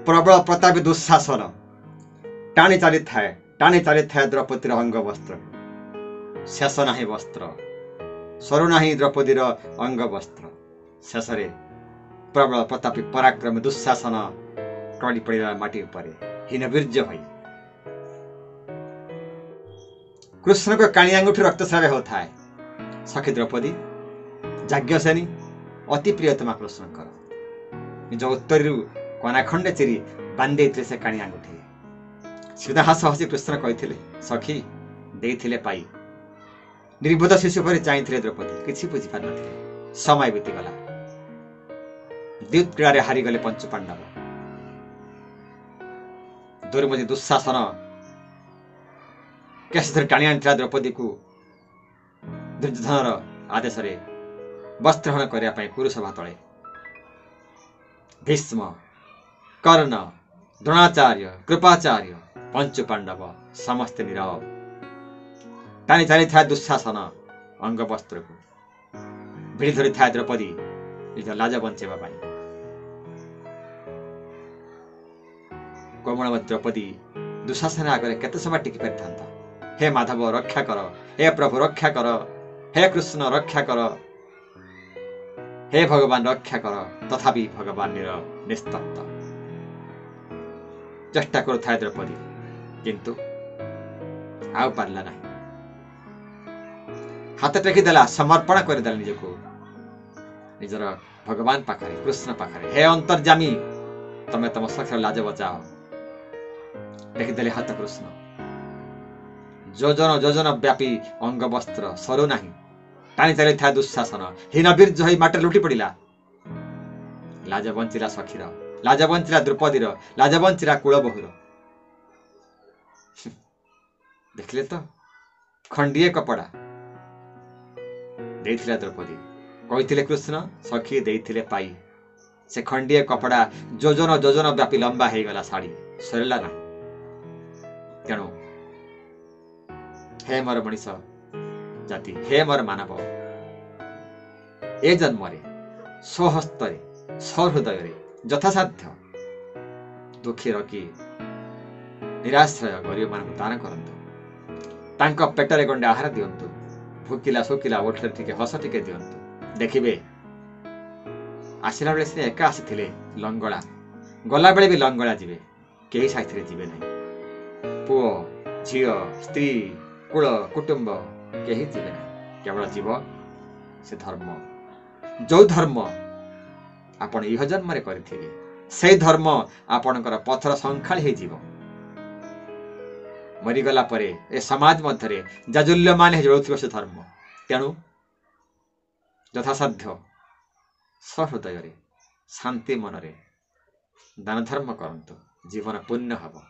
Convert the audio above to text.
प्रबल प्रतापी दुशासन टाणी चली थाए द्रौपदीर अंग वस्त्र शेष नाही वस्त्र सरू नाही द्रौपदीर अंग वस्त्र शेष प्रबल प्रतापी पराक्रमी दुशासन टली पड़ा माटी उपरे हीनवीर्य भई कृष्ण को काणी आंगुठी रक्तस्राव होता है। सखी द्रौपदी जाज्ञसेनी अति प्रियतमा कृष्णकर निज उत्तरी कनाखंडे चिरी बांधे से काणी आंगुठी सीधा हास हसी कृष्ण कही सखी देइथिले पाई निर्बोध शिशु पर चाहिए द्रौपदी किसी बुझी पार न समय बीतीगला द्यूत क्रीड़ा हारीगले पंचु पांडव दुर्मति दुशासन केशधर टाणी आनी द्रौपदी को दुर्योधनर आदेश वस्त्रहरण करने पुरुषभा तले भीष्म कर्ण द्रोणाचार्य कृपाचार्य पंचु पांडव समस्ते नीरव टाणी चली था दुशासन अंग वस्त्र को भिड़ी धरी था द्रौपदी निज लाज बंचेबा कोमल द्रौपदी दुशासन आगे केते समय टिकी पारि हे माधव रक्षा कर हे प्रभु रक्षा कर हे कृष्ण रक्षा कर हे भगवान रक्षा कर तथापि भगवान निस्तब्ध चेष्टा करुଥାଏ द्रौपदी किंतु आउ पारला नहीं हाथ टेकीदेला समर्पण करदेला निजको निजर भगवान पाखरे कृष्ण पाखरे हे अंतर्जामी तमे तम सखर लाज बचाओ टेकीदेले हाथ कृष्ण जोजन व्यापी अंग वस्त्र सरू नाही टाणी चली था दुशासन हीनवीर्य होई माटे लुटी पड़ा लाज बंचिला सखीर लाज बंचिला द्रौपदीर लाज बंचिला कुलबहुर देखिले तो खंडीए कपड़ा देइथिले द्रौपदी कहिथिले कृष्ण सखी देइथिले पाई से खंडीए कपड़ा जोजन व्यापी लंबा हो गला साड़ी सरला ना तेणु हे मोर मनीष जाति हे मोर मानव ए जन्म स्वहस्तरे सहृदय यथासाध्य दुखी रखी निराश्रय गरीब मान दान करंतु पेटरे गंडे आहार दिंतु भूकिला सुकिला ओठरे टिके हस टिके दिंतु देखिबे आसिला बेले से एका आसी लंगड़ा गला बेले भी लंगड़ा जीवे कई साथी जीवे नहीं पुओ झील स्त्री कुल कुटुंब कहीं जीवे ना केवल जीव से धर्म जो धर्म आपण इह जन्म रे करिथिबे से धर्म आपणकर पथर संखाली हो जीव मरीगला परे ए समाज मध्य जाजुल्यमान हो से धर्म तेणु यथासाध्य सहृदय शांति मनरे दान धर्म करंतु जीवन पुण्य हब।